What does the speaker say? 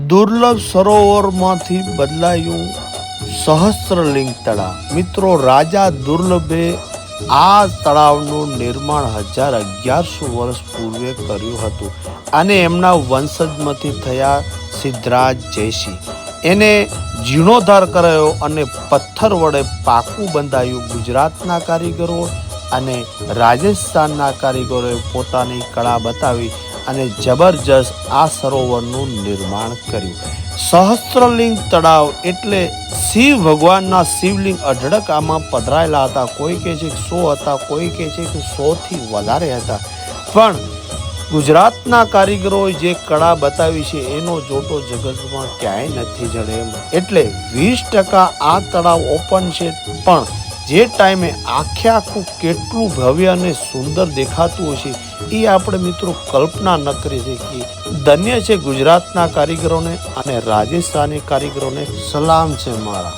દુર્લભ સરોવરમાંથી બદલાયું સહસ્ત્રલિંગ તળાવ। મિત્રો, રાજા દુર્લભે આ તળાવનું નિર્માણ 1100 વર્ષ પૂર્વે કર્યું હતું અને એમના વંશજમાંથી થયા સિદ્ધરાજ જયસિંહ એને જીર્ણોદ્ધાર કરાયો અને પથ્થર વડે પાકું બંધાયું। ગુજરાતના કારીગરો અને રાજસ્થાનના કારીગરોએ પોતાની કળા બતાવી અને જબરજસ્ત આ સરોવરનું નિર્માણ કર્યું। સહસ્ત્રલિંગ તળાવ એટલે શિવ ભગવાનના શિવલિંગ અઢળક આમાં પધરાયેલા હતા। કોઈ કહે છે 100 હતા, કોઈ કહે છે કે 100થી વધારે હતા, પણ ગુજરાતના કારીગરોએ જે કળા બતાવી છે એનો જોટો જગતમાં ક્યાંય નથી જડે એમ। એટલે 20% આ તળાવ ઓપન છે, પણ જે ટાઈમે આખું કેટલું ભવ્ય અને સુંદર દેખાતું હશે એ આપણે મિત્રો કલ્પના ન કરી શકીએ। ધન્ય છે ગુજરાતના કારીગરોને અને રાજસ્થાની કારીગરોને સલામ છે મારા।